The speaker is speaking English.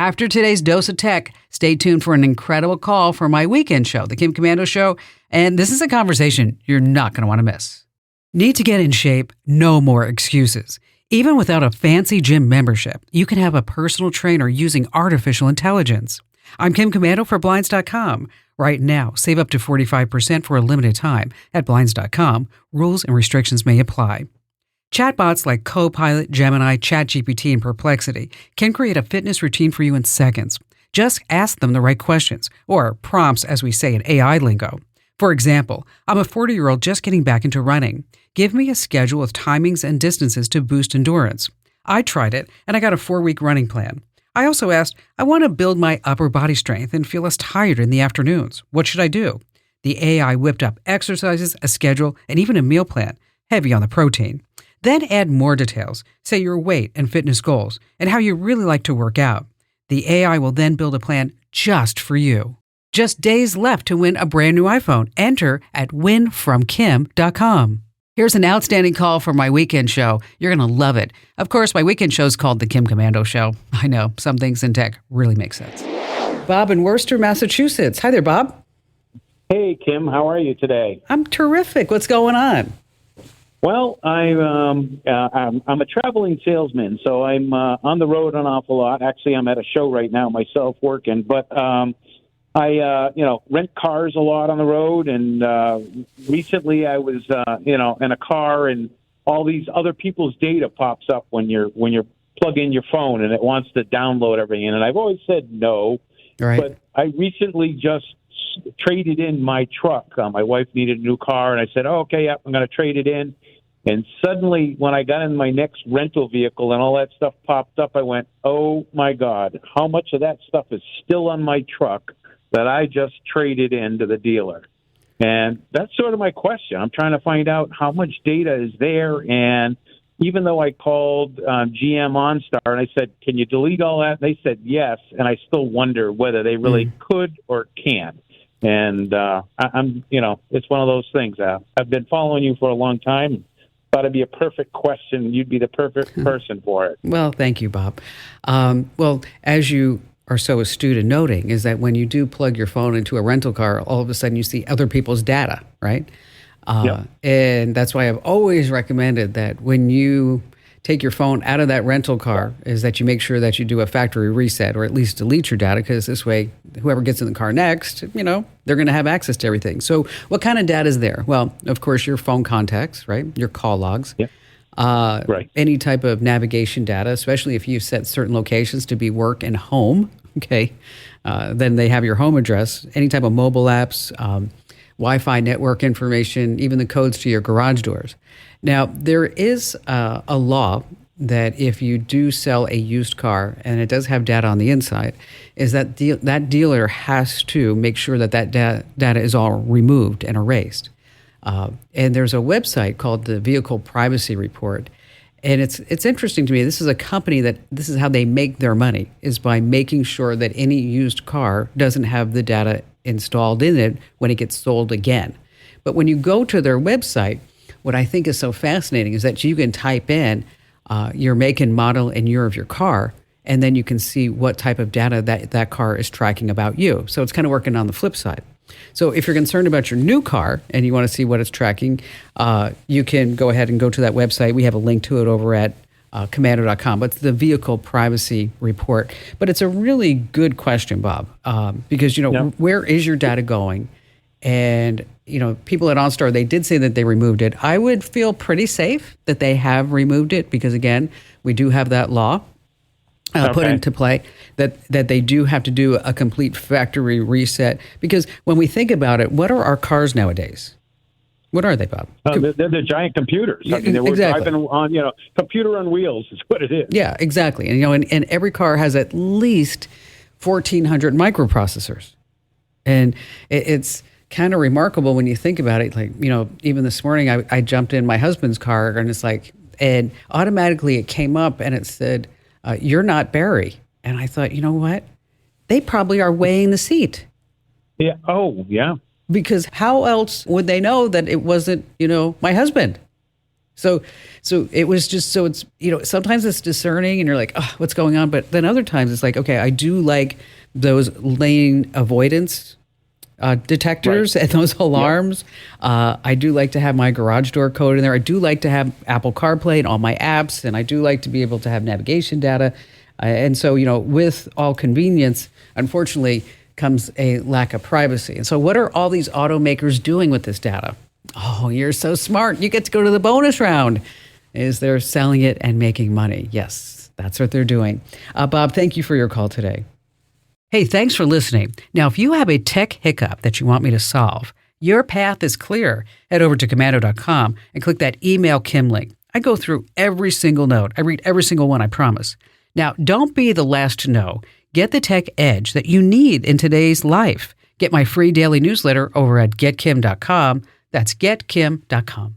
After today's dose of tech, stay tuned for an incredible call for my weekend show, The Kim Komando Show. And this is a conversation you're not going to want to miss. Need to get in shape? No more excuses. Even without a fancy gym membership, you can have a personal trainer using artificial intelligence. I'm Kim Komando for Blinds.com. Right now, save up to 45% for a limited time at Blinds.com. Rules and restrictions may apply. Chatbots like Copilot, Gemini, ChatGPT, and Perplexity can create a fitness routine for you in seconds. Just ask them the right questions, or prompts as we say in AI lingo. For example, I'm a 40-year-old just getting back into running. Give me a schedule with timings and distances to boost endurance. I tried it, and I got a 4-week running plan. I also asked, I want to build my upper body strength and feel less tired in the afternoons. What should I do? The AI whipped up exercises, a schedule, and even a meal plan, heavy on the protein. Then add more details, say your weight and fitness goals, and how you really like to work out. The AI will then build a plan just for you. Just days left to win a brand new iPhone. Enter at winfromkim.com. Here's an outstanding call for my weekend show. You're going to love it. Of course, my weekend show is called The Kim Komando Show. I know, some things in tech really make sense. Bob in Worcester, Massachusetts. Hi there, Bob. Hey, Kim. How are you today? I'm terrific. What's going on? Well, I'm a traveling salesman, so I'm on the road an awful lot. Actually, I'm at a show right now myself working, but I rent cars a lot on the road. And recently, I was in a car, and all these other people's data pops up when you plug in your phone, and it wants to download everything. And I've always said no, right. But I recently just traded in my truck. My wife needed a new car, and I said, "Oh, okay, I'm going to trade it in." And suddenly, when I got in my next rental vehicle and all that stuff popped up, I went, "Oh my God, how much of that stuff is still on my truck that I just traded in to the dealer?" And that's sort of my question. I'm trying to find out how much data is there. And even though I called GM OnStar and I said, "Can you delete all that?" They said yes, and I still wonder whether they really could or can. And I'm, it's one of those things. I've been following you for a long time. Thought it'd be a perfect question. You'd be the perfect person for it. Well, thank you, Bob. Well, as you are so astute in noting, is that when you do plug your phone into a rental car, all of a sudden you see other people's data, right? Yep. And that's why I've always recommended that when you take your phone out of that rental car, is that you make sure that you do a factory reset or at least delete your data, because this way, whoever gets in the car next, they're going to have access to everything. So what kind of data is there? Well, of course, your phone contacts, right? Your call logs. Yep. Right. Any type of navigation data, especially if you set certain locations to be work and home, okay? Then they have your home address, any type of mobile apps, Wi-Fi network information, even the codes to your garage doors. Now, there is a law that if you do sell a used car and it does have data on the inside, is that that dealer has to make sure that data is all removed and erased. And there's a website called the Vehicle Privacy Report. And it's interesting to me. This is a company that this is how they make their money, is by making sure that any used car doesn't have the data installed in it when it gets sold again. But when you go to their website, what I think is so fascinating is that you can type in your make and model and year of your car, and then you can see what type of data that car is tracking about you. So it's kind of working on the flip side. So if you're concerned about your new car and you want to see what it's tracking, you can go ahead and go to that website. We have a link to it over at Komando.com. But it's the Vehicle Privacy Report. But it's a really good question, Bob, because, where is your data going? And, people at OnStar, they did say that they removed it. I would feel pretty safe that they have removed it because, again, we do have that law put into play that they do have to do a complete factory reset. Because when we think about it, what are our cars nowadays? What are they, Bob? They're giant computers. I mean, we're driving on, computer on wheels is what it is. Yeah, exactly. And every car has at least 1,400 microprocessors. And it's kind of remarkable when you think about it. Like, even this morning I jumped in my husband's car and it's like, and automatically it came up and it said, "You're not Barry." And I thought, you know what? They probably are weighing the seat. Yeah. Oh, yeah. Because how else would they know that it wasn't, my husband? So it was just, so it's, sometimes it's discerning and you're like, oh, what's going on? But then other times it's like, okay, I do like those lane avoidance detectors and those alarms. I do like to have my garage door code in there. I do like to have Apple CarPlay and all my apps, and I do like to be able to have navigation data. And so, with all convenience, unfortunately, comes a lack of privacy. And so what are all these automakers doing with this data? Oh, you're so smart. You get to go to the bonus round. Is they're selling it and making money. Yes, that's what they're doing. Bob, thank you for your call today. Hey, thanks for listening. Now, if you have a tech hiccup that you want me to solve, your path is clear. Head over to Komando.com and click that Email Kim link. I go through every single note. I read every single one, I promise. Now, don't be the last to know. Get the tech edge that you need in today's life. Get my free daily newsletter over at GetKim.com. That's GetKim.com.